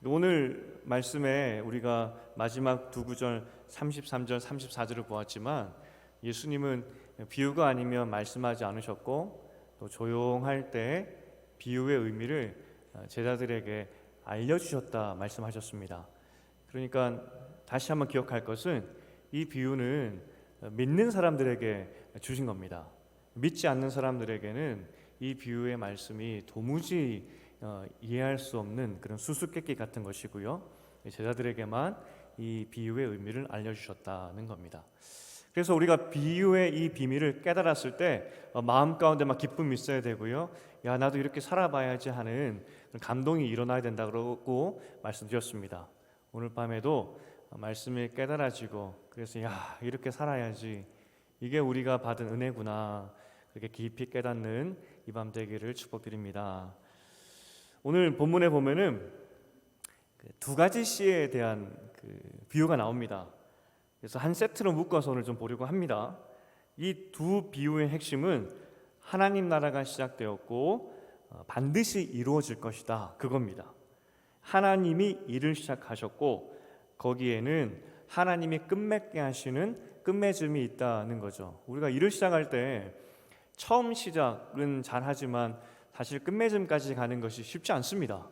오늘 말씀에 우리가 마지막 두 구절 33절, 34절을 보았지만 예수님은 비유가 아니면 말씀하지 않으셨고 또 조용할 때 비유의 의미를 제자들에게 알려주셨다 말씀하셨습니다. 그러니까 다시 한번 기억할 것은 이 비유는 믿는 사람들에게 주신 겁니다. 믿지 않는 사람들에게는 이 비유의 말씀이 도무지 이해할 수 없는 그런 수수께끼 같은 것이고요, 제자들에게만 이 비유의 의미를 알려주셨다는 겁니다. 그래서 우리가 비유의 이 비밀을 깨달았을 때 마음 가운데 막 기쁨이 있어야 되고요, 야 나도 이렇게 살아봐야지 하는 감동이 일어나야 된다고 말씀드렸습니다. 오늘 밤에도 말씀이 깨달아지고 그래서 야 이렇게 살아야지, 이게 우리가 받은 은혜구나, 그렇게 깊이 깨닫는 이 밤 되기를 축복드립니다. 오늘 본문에 보면은 두 가지 시에 대한 비유가 나옵니다. 그래서 한 세트로 묶어서 오늘 좀 보려고 합니다. 이 두 비유의 핵심은 하나님 나라가 시작되었고 반드시 이루어질 것이다, 그겁니다. 하나님이 일을 시작하셨고 거기에는 하나님이 끝맺게 하시는 끝맺음이 있다는 거죠. 우리가 일을 시작할 때 처음 시작은 잘하지만 사실 끝맺음까지 가는 것이 쉽지 않습니다.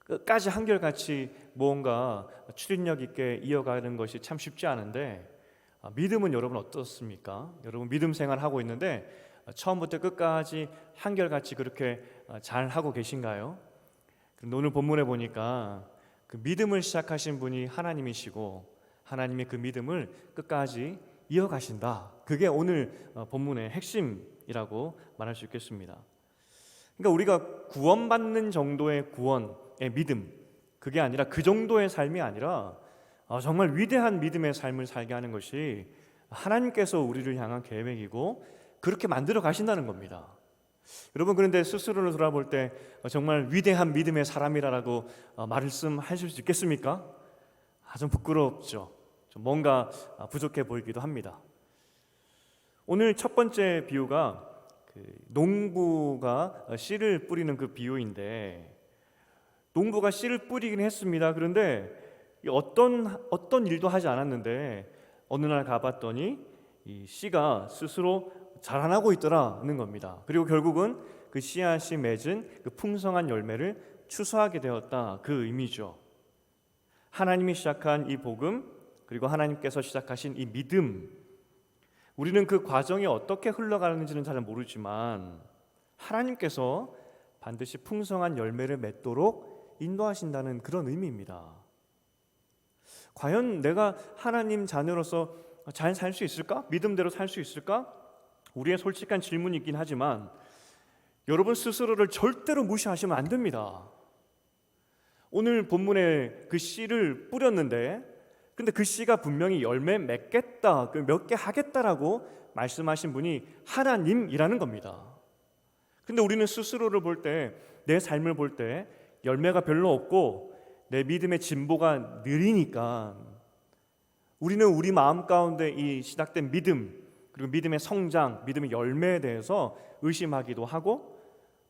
끝까지 한결같이 뭔가 추진력 있게 이어가는 것이 참 쉽지 않은데, 믿음은 여러분 어떻습니까? 여러분 믿음 생활하고 있는데 처음부터 끝까지 한결같이 그렇게 잘 하고 계신가요? 그런데 오늘 본문에 보니까 그 믿음을 시작하신 분이 하나님이시고 하나님이 그 믿음을 끝까지 이어가신다, 그게 오늘 본문의 핵심이라고 말할 수 있겠습니다. 그러니까 우리가 구원받는 정도의 구원의 믿음, 그게 아니라 그 정도의 삶이 아니라 정말 위대한 믿음의 삶을 살게 하는 것이 하나님께서 우리를 향한 계획이고 그렇게 만들어 가신다는 겁니다. 여러분, 그런데 스스로를 돌아볼 때 정말 위대한 믿음의 사람이라고 말씀하실 수 있겠습니까? 좀 부끄럽죠. 좀 뭔가 부족해 보이기도 합니다. 오늘 첫 번째 비유가 농부가 씨를 뿌리는 그 비유인데, 농부가 씨를 뿌리긴 했습니다. 그런데 어떤 일도 하지 않았는데 어느 날 가봤더니 이 씨가 스스로 자라나고 있더라는 겁니다. 그리고 결국은 그 씨앗이 맺은 그 풍성한 열매를 추수하게 되었다, 그 의미죠. 하나님이 시작한 이 복음, 그리고 하나님께서 시작하신 이 믿음, 우리는 그 과정이 어떻게 흘러가는지는 잘 모르지만 하나님께서 반드시 풍성한 열매를 맺도록 인도하신다는 그런 의미입니다. 과연 내가 하나님 자녀로서 잘 살 수 있을까? 믿음대로 살 수 있을까? 우리의 솔직한 질문이긴 하지만 여러분 스스로를 절대로 무시하시면 안 됩니다. 오늘 본문에 그 씨를 뿌렸는데, 근데 그 씨가 분명히 열매 맺겠다, 몇 개 하겠다라고 말씀하신 분이 하나님이라는 겁니다. 근데 우리는 스스로를 볼 때, 내 삶을 볼 때 열매가 별로 없고 내 믿음의 진보가 느리니까 우리는 우리 마음 가운데 이 시작된 믿음, 그리고 믿음의 성장, 믿음의 열매에 대해서 의심하기도 하고,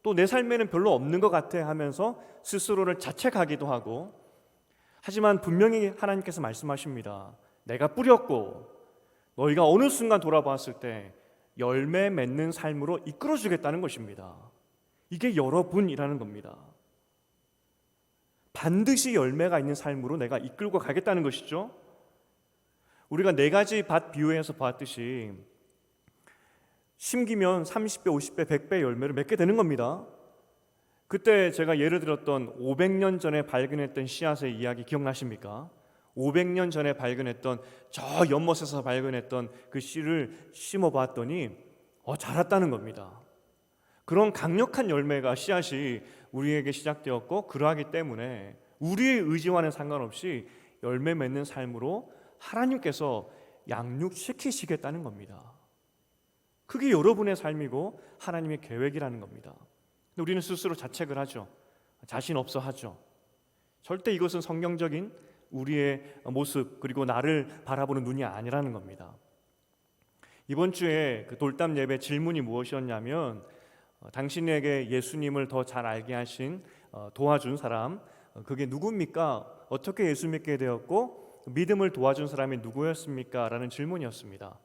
또 내 삶에는 별로 없는 것 같아 하면서 스스로를 자책하기도 하고, 하지만 분명히 하나님께서 말씀하십니다. 내가 뿌렸고 너희가 어느 순간 돌아봤을 때 열매 맺는 삶으로 이끌어주겠다는 것입니다. 이게 여러분이라는 겁니다. 반드시 열매가 있는 삶으로 내가 이끌고 가겠다는 것이죠. 우리가 네 가지 밭 비유에서 봤듯이 심기면 30배, 50배, 100배 열매를 맺게 되는 겁니다. 그때 제가 예를 들었던 500년 전에 발견했던 씨앗의 이야기 기억나십니까? 500년 전에 발견했던, 저 연못에서 발견했던 그 씨를 심어봤더니 자랐다는 겁니다. 그런 강력한 열매가, 씨앗이 우리에게 시작되었고, 그러하기 때문에 우리의 의지와는 상관없이 열매 맺는 삶으로 하나님께서 양육시키시겠다는 겁니다. 그게 여러분의 삶이고 하나님의 계획이라는 겁니다. 근데 우리는 스스로 자책을 하죠. 자신 없어 하죠. 절대 이것은 성경적인 우리의 모습, 그리고 나를 바라보는 눈이 아니라는 겁니다. 이번 주에 그 돌담 예배 질문이 무엇이었냐면, 당신에게 예수님을 더 잘 알게 하신, 도와준 사람, 그게 누굽니까? 어떻게 예수 믿게 되었고 믿음을 도와준 사람이 누구였습니까? 라는 질문이었습니다.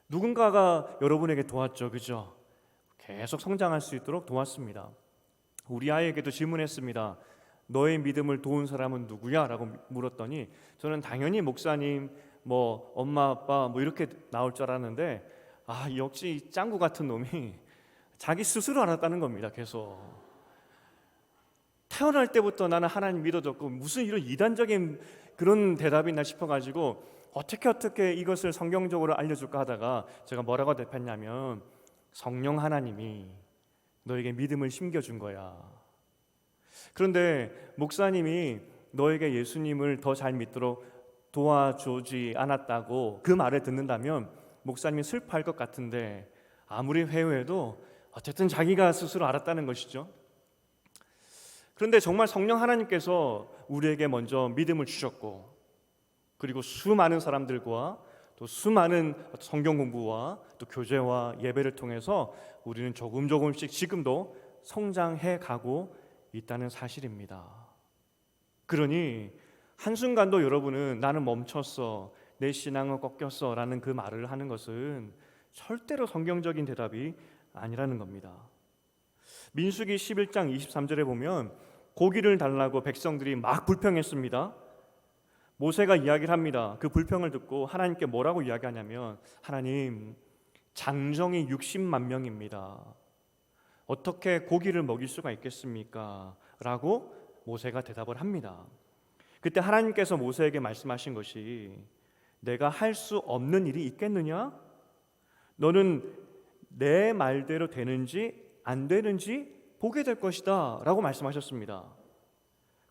누군가가 여러분에게 도왔죠, 그죠? 계속 성장할 수 있도록 도왔습니다. 우리 아이에게도 질문했습니다. 너의 믿음을 도운 사람은 누구야? 라고 물었더니 저는 당연히 목사님, 뭐 엄마, 아빠 뭐 이렇게 나올 줄 알았는데 역시 이 짱구 같은 놈이 자기 스스로 알았다는 겁니다. 계속 태어날 때부터 나는 하나님 믿어줬고 무슨 이런 이단적인 그런 대답이나 싶어가지고 어떻게 이것을 성경적으로 알려줄까 하다가 제가 뭐라고 대답했냐면 성령 하나님이 너에게 믿음을 심겨준 거야. 그런데 목사님이 너에게 예수님을 더 잘 믿도록 도와주지 않았다고 그 말을 듣는다면 목사님이 슬퍼할 것 같은데 아무리 회유해도 어쨌든 자기가 스스로 알았다는 것이죠. 그런데 정말 성령 하나님께서 우리에게 먼저 믿음을 주셨고 그리고 수많은 사람들과 또 수많은 성경 공부와 또 교제와 예배를 통해서 우리는 조금씩 지금도 성장해 가고 있다는 사실입니다. 그러니 한순간도 여러분은 나는 멈췄어, 내 신앙은 꺾였어 라는 그 말을 하는 것은 절대로 성경적인 대답이 아니라는 겁니다. 민수기 11장 23절에 보면 고기를 달라고 백성들이 막 불평했습니다. 모세가 이야기를 합니다. 그 불평을 듣고 하나님께 뭐라고 이야기하냐면 하나님, 장정이 60만 명입니다. 어떻게 고기를 먹일 수가 있겠습니까? 라고 모세가 대답을 합니다. 그때 하나님께서 모세에게 말씀하신 것이 내가 할 수 없는 일이 있겠느냐? 너는 내 말대로 되는지 안 되는지 보게 될 것이다 라고 말씀하셨습니다.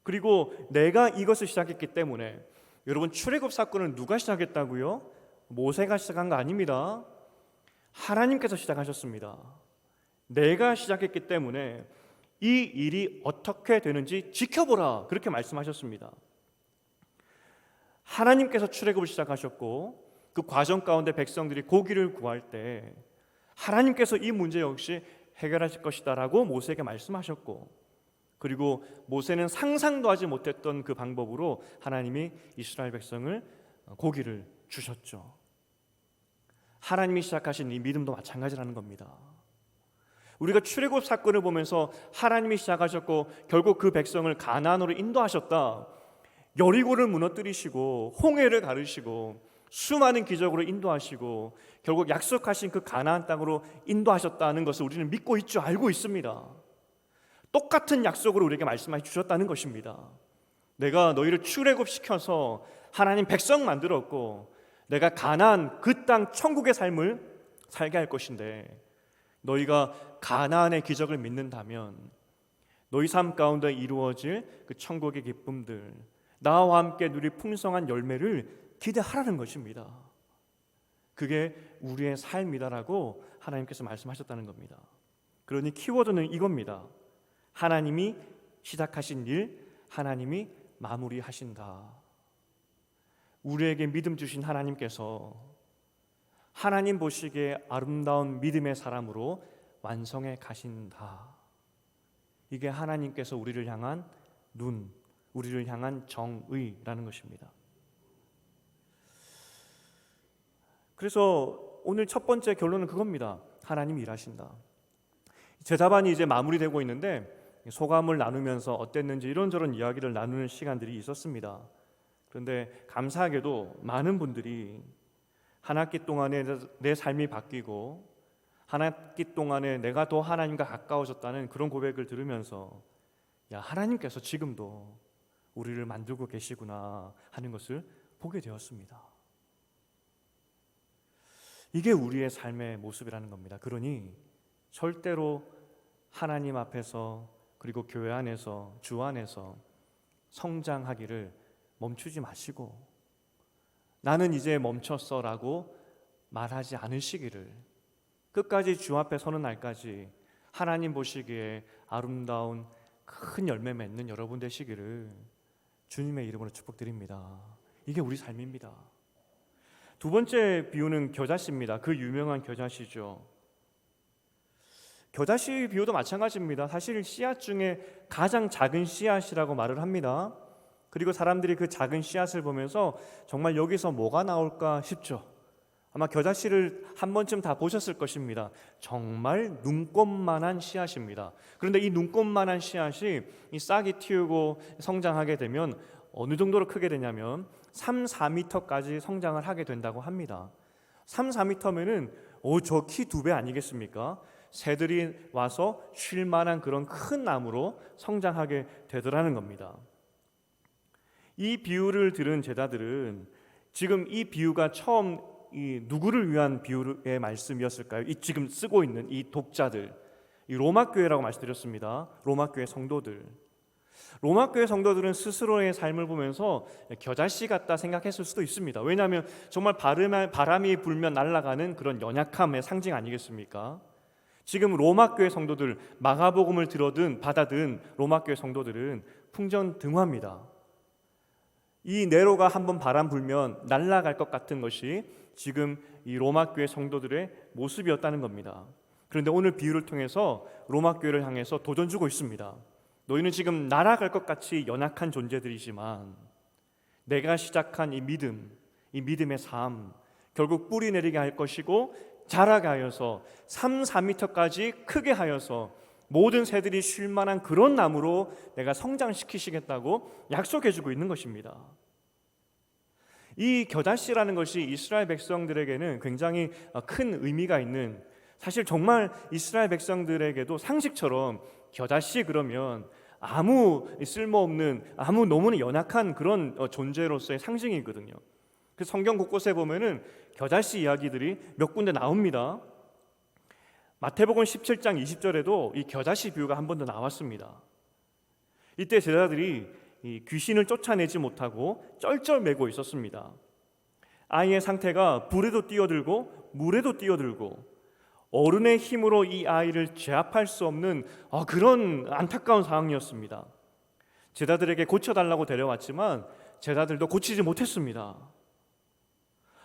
그리고 내가 이것을 시작했기 때문에 여러분 출애굽 사건을 누가 시작했다고요? 모세가 시작한 거 아닙니다. 하나님께서 시작하셨습니다. 내가 시작했기 때문에 이 일이 어떻게 되는지 지켜보라 그렇게 말씀하셨습니다. 하나님께서 출애굽을 시작하셨고 그 과정 가운데 백성들이 고기를 구할 때 하나님께서 이 문제 역시 해결하실 것이다 라고 모세에게 말씀하셨고 그리고 모세는 상상도 하지 못했던 그 방법으로 하나님이 이스라엘 백성을 고기를 주셨죠. 하나님이 시작하신 이 믿음도 마찬가지라는 겁니다. 우리가 출애굽 사건을 보면서 하나님이 시작하셨고 결국 그 백성을 가나안으로 인도하셨다. 여리고를 무너뜨리시고 홍해를 가르시고 수많은 기적으로 인도하시고 결국 약속하신 그 가나안 땅으로 인도하셨다는 것을 우리는 믿고 있죠. 알고 있습니다. 똑같은 약속으로 우리에게 말씀해 주셨다는 것입니다. 내가 너희를 출애굽시켜서 하나님 백성 만들었고 내가 가나안 그 땅 천국의 삶을 살게 할 것인데 너희가 가나안의 기적을 믿는다면 너희 삶 가운데 이루어질 그 천국의 기쁨들 나와 함께 누릴 풍성한 열매를 기대하라는 것입니다. 그게 우리의 삶이다라고 하나님께서 말씀하셨다는 겁니다. 그러니 키워드는 이겁니다. 하나님이 시작하신 일 하나님이 마무리하신다. 우리에게 믿음 주신 하나님께서 하나님 보시기에 아름다운 믿음의 사람으로 완성해 가신다. 이게 하나님께서 우리를 향한 눈, 우리를 향한 정의라는 것입니다. 그래서 오늘 첫 번째 결론은 그겁니다. 하나님이 일하신다. 제자반이 이제 마무리되고 있는데 소감을 나누면서 어땠는지 이런저런 이야기를 나누는 시간들이 있었습니다. 그런데 감사하게도 많은 분들이 한 학기 동안에 내 삶이 바뀌고 한 학기 동안에 내가 더 하나님과 가까워졌다는 그런 고백을 들으면서 야, 하나님께서 지금도 우리를 만들고 계시구나 하는 것을 보게 되었습니다. 이게 우리의 삶의 모습이라는 겁니다. 그러니 절대로 하나님 앞에서 그리고 교회 안에서 주 안에서 성장하기를 멈추지 마시고 나는 이제 멈췄어 라고 말하지 않으시기를 끝까지 주 앞에 서는 날까지 하나님 보시기에 아름다운 큰 열매 맺는 여러분 되시기를 주님의 이름으로 축복드립니다. 이게 우리 삶입니다. 두 번째 비유는 겨자씨입니다. 그 유명한 겨자씨죠. 겨자씨 비유도 마찬가지입니다. 사실 씨앗 중에 가장 작은 씨앗이라고 말을 합니다. 그리고 사람들이 그 작은 씨앗을 보면서 정말 여기서 뭐가 나올까 싶죠. 아마 겨자씨를 한 번쯤 다 보셨을 것입니다. 정말 눈꼽만한 씨앗입니다. 그런데 이 눈꼽만한 씨앗이 이 싹이 틔우고 성장하게 되면 어느 정도로 크게 되냐면 3, 4m까지 성장을 하게 된다고 합니다. 3, 4m면은 저 키 2배 아니겠습니까? 새들이 와서 쉴 만한 그런 큰 나무로 성장하게 되더라는 겁니다. 이 비유를 들은 제자들은 지금 이 비유가 처음 누구를 위한 비유의 말씀이었을까요? 이 지금 쓰고 있는 이 독자들, 이 로마 교회라고 말씀드렸습니다. 로마 교회 성도들. 로마 교회 성도들은 스스로의 삶을 보면서 겨자씨 같다 생각했을 수도 있습니다. 왜냐하면 정말 바람이 불면 날아가는 그런 연약함의 상징 아니겠습니까? 지금 로마 교회 성도들, 마가복음을 받아든 로마 교회 성도들은 풍전등화입니다. 이 네로가 한번 바람 불면 날아갈 것 같은 것이 지금 이 로마 교회 성도들의 모습이었다는 겁니다. 그런데 오늘 비유를 통해서 로마 교회를 향해서 도전 주고 있습니다. 너희는 지금 날아갈 것 같이 연약한 존재들이지만 내가 시작한 이 믿음의 삶, 결국 뿌리 내리게 할 것이고 자라게 하여서 3, 4m까지 크게 하여서 모든 새들이 쉴 만한 그런 나무로 내가 성장시키시겠다고 약속해주고 있는 것입니다. 이 겨자씨라는 것이 이스라엘 백성들에게는 굉장히 큰 의미가 있는, 사실 정말 이스라엘 백성들에게도 상식처럼 겨자씨 그러면 아무 쓸모없는, 아무 너무나 연약한 그런 존재로서의 상징이거든요. 그 성경 곳곳에 보면은 겨자씨 이야기들이 몇 군데 나옵니다. 마태복음 17장 20절에도 이 겨자씨 비유가 한 번 더 나왔습니다. 이때 제자들이 이 귀신을 쫓아내지 못하고 쩔쩔매고 있었습니다. 아이의 상태가 불에도 뛰어들고 물에도 뛰어들고 어른의 힘으로 이 아이를 제압할 수 없는 그런 안타까운 상황이었습니다. 제자들에게 고쳐달라고 데려왔지만 제자들도 고치지 못했습니다.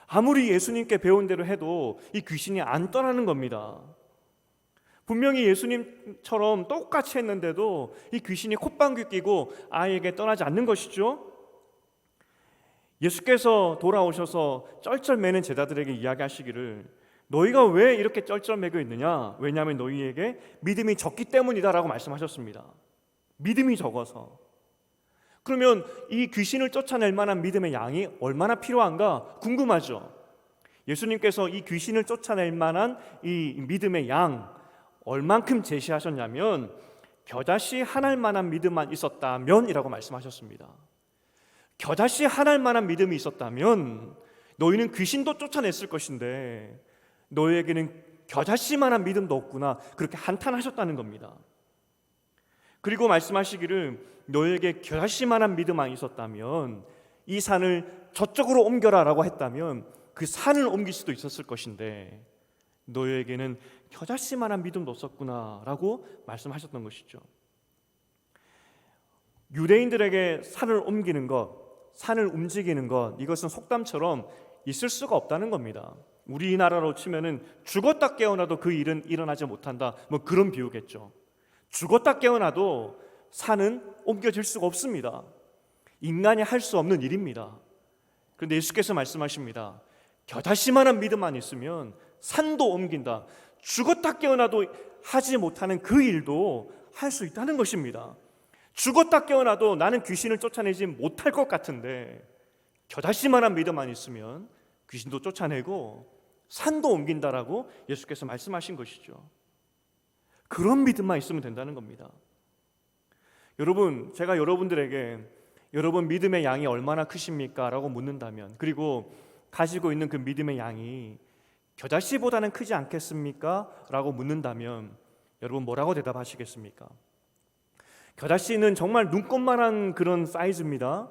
아무리 예수님께 배운 대로 해도 이 귀신이 안 떠나는 겁니다. 분명히 예수님처럼 똑같이 했는데도 이 귀신이 콧방귀 뀌고 아이에게 떠나지 않는 것이죠. 예수께서 돌아오셔서 쩔쩔매는 제자들에게 이야기하시기를 너희가 왜 이렇게 쩔쩔매고 있느냐? 왜냐하면 너희에게 믿음이 적기 때문이다라고 말씀하셨습니다. 믿음이 적어서. 그러면 이 귀신을 쫓아낼 만한 믿음의 양이 얼마나 필요한가 궁금하죠. 예수님께서 이 귀신을 쫓아낼 만한 이 믿음의 양 얼만큼 제시하셨냐면 겨자씨 한 알만한 믿음만 있었다면 이라고 말씀하셨습니다. 겨자씨 한 알만한 믿음이 있었다면 너희는 귀신도 쫓아냈을 것인데 너희에게는 겨자씨만한 믿음도 없구나, 그렇게 한탄하셨다는 겁니다. 그리고 말씀하시기를 너희에게 겨자씨만한 믿음만 있었다면 이 산을 저쪽으로 옮겨라 라고 했다면 그 산을 옮길 수도 있었을 것인데 너희에게는 겨자씨만한 믿음도 없었구나 라고 말씀하셨던 것이죠. 유대인들에게 산을 옮기는 것, 산을 움직이는 것, 이것은 속담처럼 있을 수가 없다는 겁니다. 우리나라로 치면은 죽었다 깨어나도 그 일은 일어나지 못한다, 뭐 그런 비유겠죠. 죽었다 깨어나도 산은 옮겨질 수가 없습니다. 인간이 할 수 없는 일입니다. 그런데 예수께서 말씀하십니다. 겨자씨만한 믿음만 있으면 산도 옮긴다. 죽었다 깨어나도 하지 못하는 그 일도 할 수 있다는 것입니다. 죽었다 깨어나도 나는 귀신을 쫓아내지 못할 것 같은데 겨자씨만한 믿음만 있으면 귀신도 쫓아내고 산도 옮긴다라고 예수께서 말씀하신 것이죠. 그런 믿음만 있으면 된다는 겁니다. 여러분, 제가 여러분들에게 여러분 믿음의 양이 얼마나 크십니까? 라고 묻는다면, 그리고 가지고 있는 그 믿음의 양이 겨자씨보다는 크지 않겠습니까? 라고 묻는다면 여러분 뭐라고 대답하시겠습니까? 겨자씨는 정말 눈꼽만한 그런 사이즈입니다.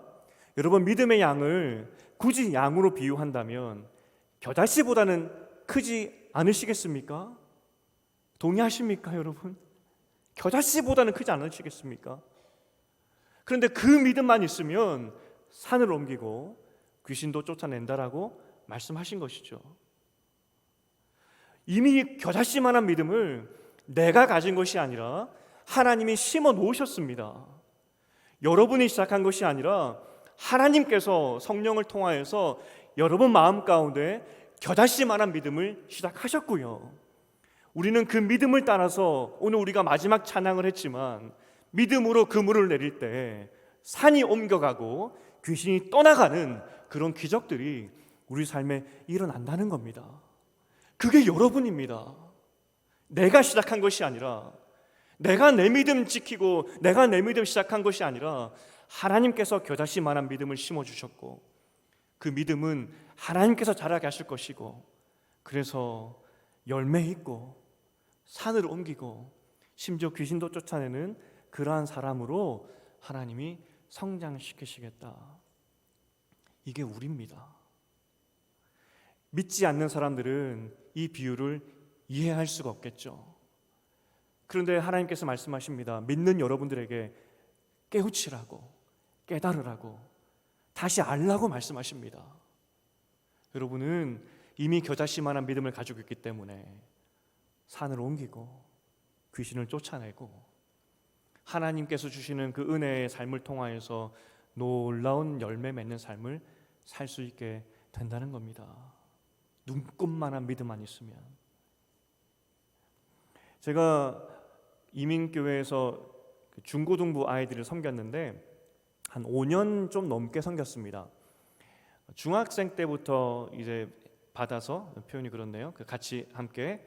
여러분 믿음의 양을 굳이 양으로 비유한다면 겨자씨보다는 크지 않으시겠습니까? 동의하십니까 여러분? 겨자씨보다는 크지 않으시겠습니까? 그런데 그 믿음만 있으면 산을 옮기고 귀신도 쫓아낸다라고 말씀하신 것이죠. 이미 겨자씨만한 믿음을 내가 가진 것이 아니라 하나님이 심어 놓으셨습니다. 여러분이 시작한 것이 아니라 하나님께서 성령을 통하여서 여러분 마음 가운데 겨자씨만한 믿음을 시작하셨고요. 우리는 그 믿음을 따라서 오늘 우리가 마지막 찬양을 했지만 믿음으로 그물을 내릴 때 산이 옮겨가고 귀신이 떠나가는 그런 기적들이 우리 삶에 일어난다는 겁니다. 그게 여러분입니다. 내가 시작한 것이 아니라, 내가 내 믿음 지키고 내가 내 믿음 시작한 것이 아니라 하나님께서 겨자씨만한 믿음을 심어주셨고, 그 믿음은 하나님께서 자라게 하실 것이고, 그래서 열매 있고 산을 옮기고 심지어 귀신도 쫓아내는 그러한 사람으로 하나님이 성장시키시겠다. 이게 우리입니다. 믿지 않는 사람들은 이 비유를 이해할 수가 없겠죠. 그런데 하나님께서 말씀하십니다. 믿는 여러분들에게 깨우치라고, 깨달으라고, 다시 알라고 말씀하십니다. 여러분은 이미 겨자씨만한 믿음을 가지고 있기 때문에 산을 옮기고 귀신을 쫓아내고 하나님께서 주시는 그 은혜의 삶을 통하여서 놀라운 열매 맺는 삶을 살 수 있게 된다는 겁니다. 눈꽃만한 믿음만 있으면. 제가 이민교회에서 중고등부 아이들을 섬겼는데 한 5년 좀 넘게 섬겼습니다. 중학생 때부터 이제 받아서, 표현이 그렇네요, 같이 함께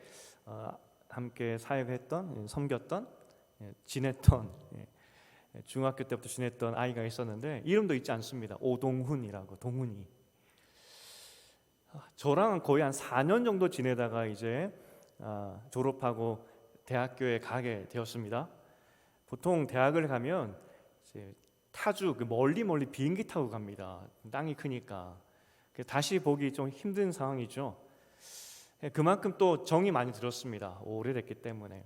사역했던, 섬겼던, 지냈던, 중학교 때부터 지냈던 아이가 있었는데 이름도 잊지 않습니다. 오동훈이라고, 동훈이. 저랑 거의 한 4년 정도 지내다가 이제 졸업하고 대학교에 가게 되었습니다. 보통 대학을 가면 이제 타주 멀리 비행기 타고 갑니다. 땅이 크니까 다시 보기 좀 힘든 상황이죠. 그만큼 또 정이 많이 들었습니다. 오래됐기 때문에.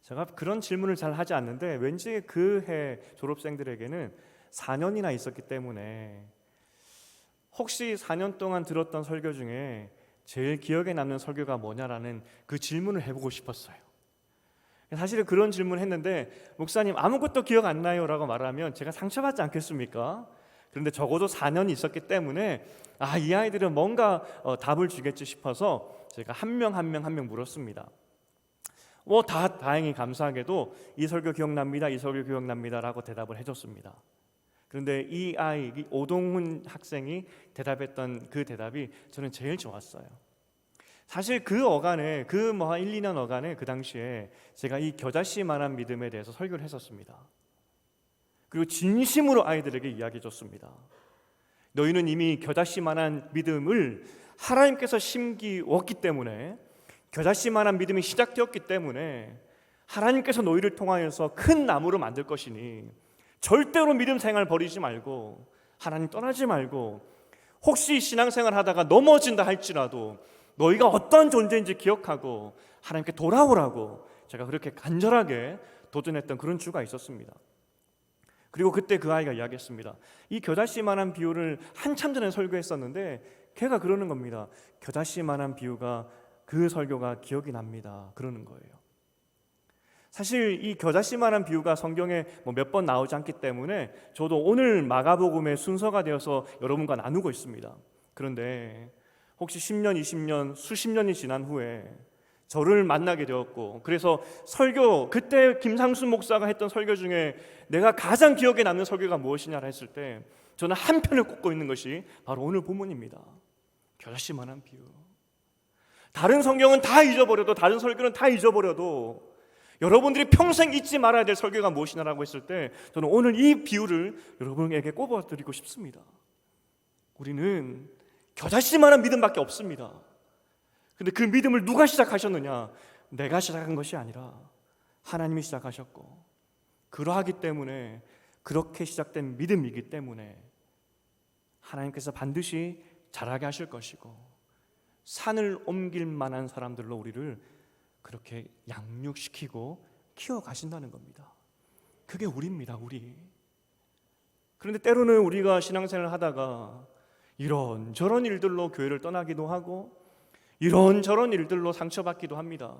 제가 그런 질문을 잘 하지 않는데 왠지 그 해 졸업생들에게는 4년이나 있었기 때문에 혹시 4년 동안 들었던 설교 중에 제일 기억에 남는 설교가 뭐냐라는 그 질문을 해보고 싶었어요. 사실은 그런 질문을 했는데 목사님 아무것도 기억 안 나요 라고 말하면 제가 상처받지 않겠습니까? 그런데 적어도 4년이 있었기 때문에 이 아이들은 뭔가 답을 주겠지 싶어서 제가 한 명 한 명 물었습니다. 다행히 감사하게도 이 설교 기억납니다, 이 설교 기억납니다 라고 대답을 해줬습니다. 그런데 이 오동훈 학생이 대답했던 그 대답이 저는 제일 좋았어요. 사실 그 어간에, 한 1, 2년 어간에 그 당시에 제가 이 겨자씨만한 믿음에 대해서 설교를 했었습니다. 그리고 진심으로 아이들에게 이야기해 줬습니다. 너희는 이미 겨자씨만한 믿음을 하나님께서 심기웠기 때문에, 겨자씨만한 믿음이 시작되었기 때문에 하나님께서 너희를 통하여서 큰 나무로 만들 것이니 절대로 믿음 생활 버리지 말고, 하나님 떠나지 말고, 혹시 신앙생활 하다가 넘어진다 할지라도 너희가 어떤 존재인지 기억하고 하나님께 돌아오라고 제가 그렇게 간절하게 도전했던 그런 주가 있었습니다. 그리고 그때 그 아이가 이야기했습니다. 이 겨자씨만한 비유를 한참 전에 설교했었는데 걔가 그러는 겁니다. 겨자씨만한 비유가, 그 설교가 기억이 납니다. 그러는 거예요. 사실 이 겨자씨만한 비유가 성경에 몇 번 나오지 않기 때문에 저도 오늘 마가복음의 순서가 되어서 여러분과 나누고 있습니다. 그런데 혹시 10년, 20년, 수십 년이 지난 후에 저를 만나게 되었고, 그래서 설교, 그때 김상순 목사가 했던 설교 중에 내가 가장 기억에 남는 설교가 무엇이냐를 했을 때 저는 한 편을 꼽고 있는 것이 바로 오늘 본문입니다. 겨자씨만한 비유. 다른 성경은 다 잊어버려도, 다른 설교는 다 잊어버려도 여러분들이 평생 잊지 말아야 될 설교가 무엇이냐라고 했을 때 저는 오늘 이 비유를 여러분에게 꼽아드리고 싶습니다. 우리는 겨자씨만한 믿음밖에 없습니다. 근데 그 믿음을 누가 시작하셨느냐? 내가 시작한 것이 아니라 하나님이 시작하셨고, 그러하기 때문에, 그렇게 시작된 믿음이기 때문에 하나님께서 반드시 자라게 하실 것이고 산을 옮길 만한 사람들로 우리를 그렇게 양육시키고 키워가신다는 겁니다. 그게 우리입니다, 우리. 그런데 때로는 우리가 신앙생활을 하다가 이런저런 일들로 교회를 떠나기도 하고 이런저런 일들로 상처받기도 합니다.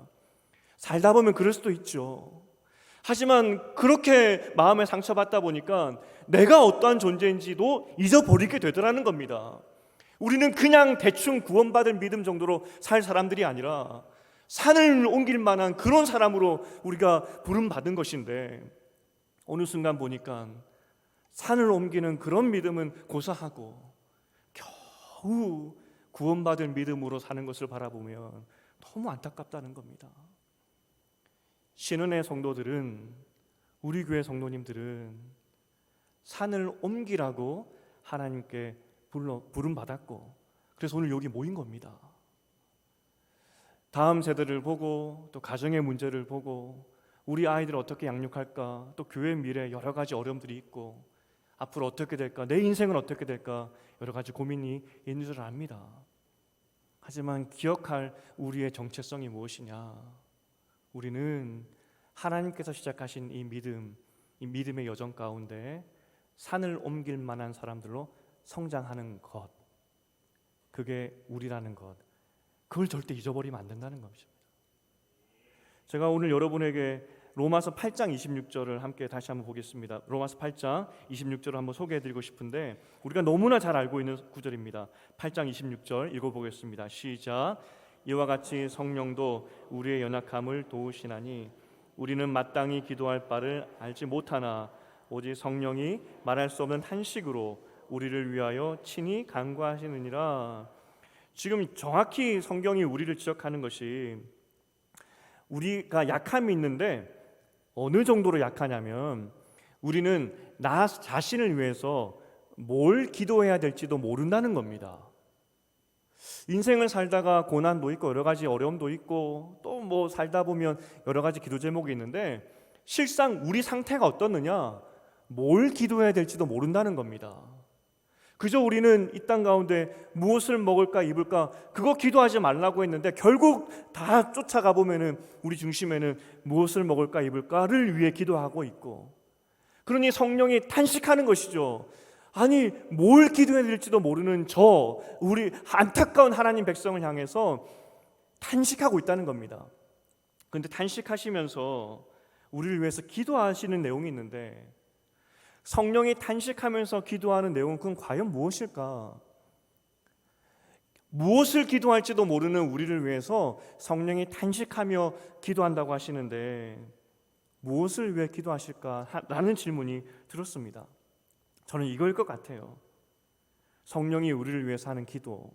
살다 보면 그럴 수도 있죠. 하지만 그렇게 마음에 상처받다 보니까 내가 어떠한 존재인지도 잊어버리게 되더라는 겁니다. 우리는 그냥 대충 구원받을 믿음 정도로 살 사람들이 아니라 산을 옮길 만한 그런 사람으로 우리가 부름받은 것인데, 어느 순간 보니까 산을 옮기는 그런 믿음은 고사하고 겨우 구원받을 믿음으로 사는 것을 바라보면 너무 안타깝다는 겁니다. 신은의 성도들은, 우리 교회 성도님들은 산을 옮기라고 하나님께 부름받았고, 그래서 오늘 여기 모인 겁니다. 다음 세대를 보고 또 가정의 문제를 보고 우리 아이들을 어떻게 양육할까, 또 교회 미래 여러 가지 어려움들이 있고 앞으로 어떻게 될까, 내 인생은 어떻게 될까, 여러 가지 고민이 있는 줄 압니다. 하지만 기억할 우리의 정체성이 무엇이냐? 우리는 하나님께서 시작하신 이 믿음의 여정 가운데 산을 옮길 만한 사람들로 성장하는 것, 그게 우리라는 것, 그걸 절대 잊어버리면 안 된다는 것입니다. 제가 오늘 여러분에게 로마서 8장 26절을 함께 다시 한번 보겠습니다. 로마서 8장 26절을 한번 소개해드리고 싶은데, 우리가 너무나 잘 알고 있는 구절입니다. 8장 26절 읽어보겠습니다. 시작. 이와 같이 성령도 우리의 연약함을 도우시나니 우리는 마땅히 기도할 바를 알지 못하나 오직 성령이 말할 수 없는 탄식으로 우리를 위하여 친히 간구하시느니라. 지금 정확히 성경이 우리를 지적하는 것이, 우리가 약함이 있는데 어느 정도로 약하냐면, 우리는 나 자신을 위해서 뭘 기도해야 될지도 모른다는 겁니다. 인생을 살다가 고난도 있고 여러 가지 어려움도 있고 또 뭐 살다 보면 여러 가지 기도 제목이 있는데, 실상 우리 상태가 어떻느냐, 뭘 기도해야 될지도 모른다는 겁니다. 그저 우리는 이 땅 가운데 무엇을 먹을까 입을까 그거 기도하지 말라고 했는데, 결국 다 쫓아가 보면은 우리 중심에는 무엇을 먹을까 입을까를 위해 기도하고 있고, 그러니 성령이 탄식하는 것이죠. 아니, 뭘 기도해야 될지도 모르는 우리 안타까운 하나님 백성을 향해서 탄식하고 있다는 겁니다. 그런데 탄식하시면서 우리를 위해서 기도하시는 내용이 있는데, 성령이 탄식하면서 기도하는 내용은 그건 과연 무엇일까? 무엇을 기도할지도 모르는 우리를 위해서 성령이 탄식하며 기도한다고 하시는데, 무엇을 위해 기도하실까? 라는 질문이 들었습니다. 저는 이거일 것 같아요. 성령이 우리를 위해서 하는 기도,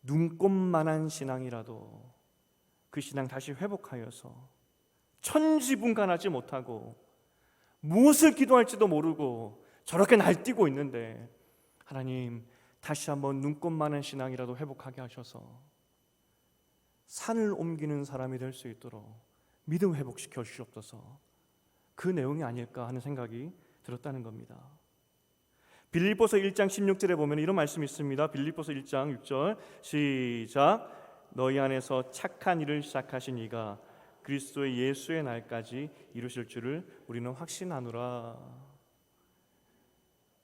눈꼽만한 신앙이라도 그 신앙 다시 회복하여서 천지분간하지 못하고 무엇을 기도할지도 모르고 저렇게 날뛰고 있는데, 하나님 다시 한번 눈꼽만한 신앙이라도 회복하게 하셔서 산을 옮기는 사람이 될 수 있도록 믿음 회복시켜 주시옵소서. 그 내용이 아닐까 하는 생각이 들었다는 겁니다. 빌립보서 1장 16절에 보면 이런 말씀이 있습니다. 빌립보서 1장 6절 시작. 너희 안에서 착한 일을 시작하신 이가 그리스도의 예수의 날까지 이루실 줄을 우리는 확신하노라.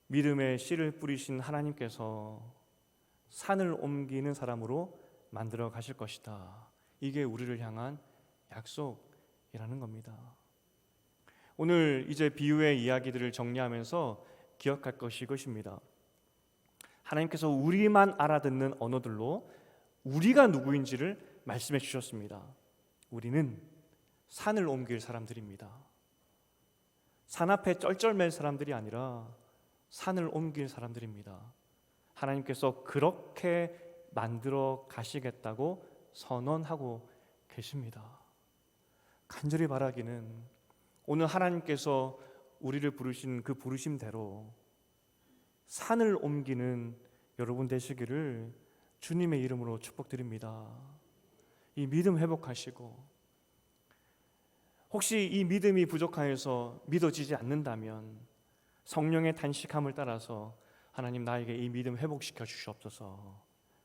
믿음의 씨를 뿌리신 하나님께서 산을 옮기는 사람으로 만들어 가실 것이다. 이게 우리를 향한 약속이라는 겁니다. 오늘 이제 비유의 이야기들을 정리하면서 기억할 것이 이것입니다. 하나님께서 우리만 알아듣는 언어들로 우리가 누구인지를 말씀해 주셨습니다. 우리는 산을 옮길 사람들입니다. 산 앞에 쩔쩔맬 사람들이 아니라 산을 옮길 사람들입니다. 하나님께서 그렇게 만들어 가시겠다고 선언하고 계십니다. 간절히 바라기는 오늘 하나님께서 우리를 부르신 그 부르심대로 산을 옮기는 여러분 되시기를 주님의 이름으로 축복드립니다. 이 믿음 회복하시고, 혹시 이 믿음이 부족하여서 믿어지지 않는다면 성령의 탄식함을 따라서 하나님 나에게 이 믿음 회복시켜 주시옵소서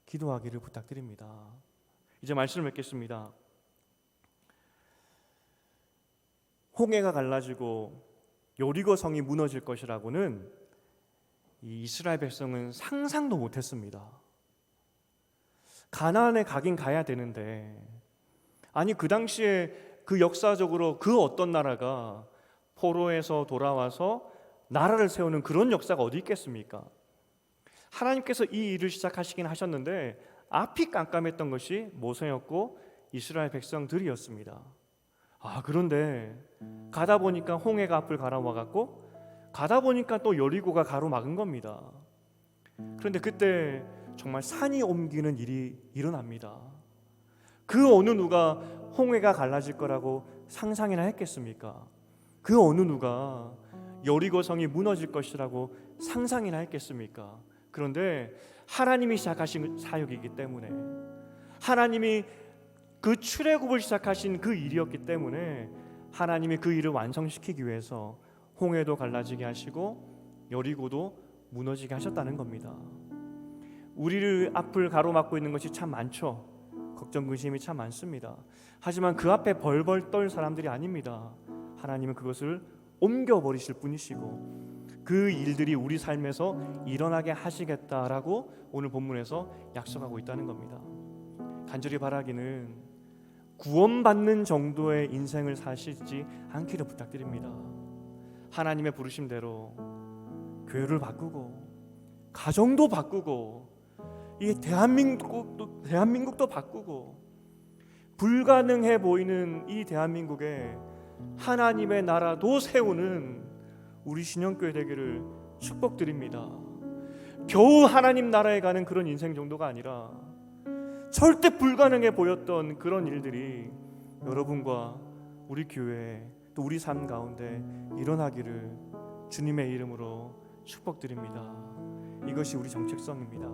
기도하기를 부탁드립니다. 이제 말씀을 맺겠습니다. 홍해가 갈라지고 여리고 성이 무너질 것이라고는 이 이스라엘 백성은 상상도 못했습니다. 가나안에 가긴 가야 되는데 아니 그 당시에 그 역사적으로 그 어떤 나라가 포로에서 돌아와서 나라를 세우는 그런 역사가 어디 있겠습니까? 하나님께서 이 일을 시작하시긴 하셨는데 앞이 깜깜했던 것이 모세였고 이스라엘 백성들이었습니다. 그런데 가다 보니까 홍해가 앞을 가로막아 갖고 가다 보니까 또 여리고가 가로막은 겁니다. 그런데 그때 정말 산이 옮기는 일이 일어납니다. 그 어느 누가 홍해가 갈라질 거라고 상상이나 했겠습니까? 그 어느 누가 여리고 성이 무너질 것이라고 상상이나 했겠습니까? 그런데 하나님이 시작하신 사역이기 때문에, 하나님이 그 출애굽을 시작하신 그 일이었기 때문에 하나님이 그 일을 완성시키기 위해서 홍해도 갈라지게 하시고 여리고도 무너지게 하셨다는 겁니다. 우리를 앞을 가로막고 있는 것이 참 많죠. 걱정 근심이 참 많습니다. 하지만 그 앞에 벌벌 떨 사람들이 아닙니다. 하나님은 그것을 옮겨버리실 분이시고 그 일들이 우리 삶에서 일어나게 하시겠다라고 오늘 본문에서 약속하고 있다는 겁니다. 간절히 바라기는 구원받는 정도의 인생을 사시지 않기를 부탁드립니다. 하나님의 부르심대로 교회를 바꾸고 가정도 바꾸고 이 대한민국도 바꾸고 불가능해 보이는 이 대한민국에 하나님의 나라도 세우는 우리 신영교회 되기를 축복드립니다. 겨우 하나님 나라에 가는 그런 인생 정도가 아니라 절대 불가능해 보였던 그런 일들이 여러분과 우리 교회 또 우리 삶 가운데 일어나기를 주님의 이름으로 축복드립니다. 이것이 우리 정체성입니다.